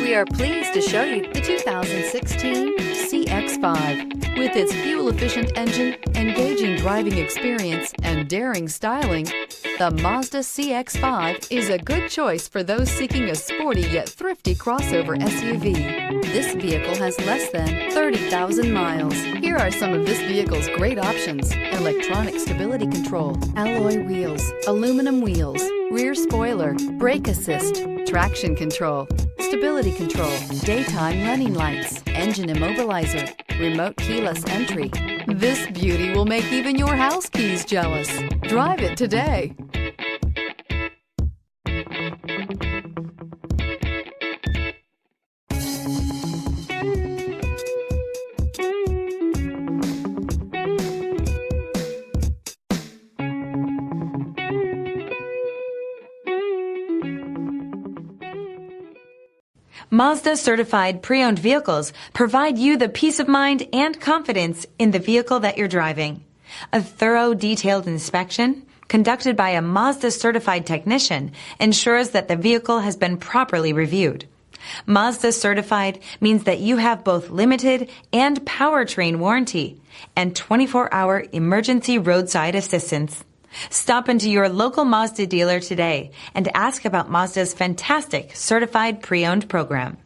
We are pleased to show you the 2016 CX-5. With its fuel-efficient engine, engaging driving experience, and daring styling, the Mazda CX-5 is a good choice for those seeking a sporty yet thrifty crossover SUV. This vehicle has less than 30,000 miles. Here are some of this vehicle's great options: electronic stability control, alloy wheels, aluminum wheels, rear spoiler, brake assist, traction control, stability control, daytime running lights, engine immobilizer, remote keyless entry. This beauty will make even your house keys jealous. Drive it today. Mazda Certified Pre-Owned vehicles provide you the peace of mind and confidence in the vehicle that you're driving. A thorough, detailed inspection conducted by a Mazda Certified technician ensures that the vehicle has been properly reviewed. Mazda Certified means that you have both limited and Powertrain Warranty and 24-hour emergency roadside assistance. Stop into your local Mazda dealer today and ask about Mazda's fantastic Certified Pre-Owned program.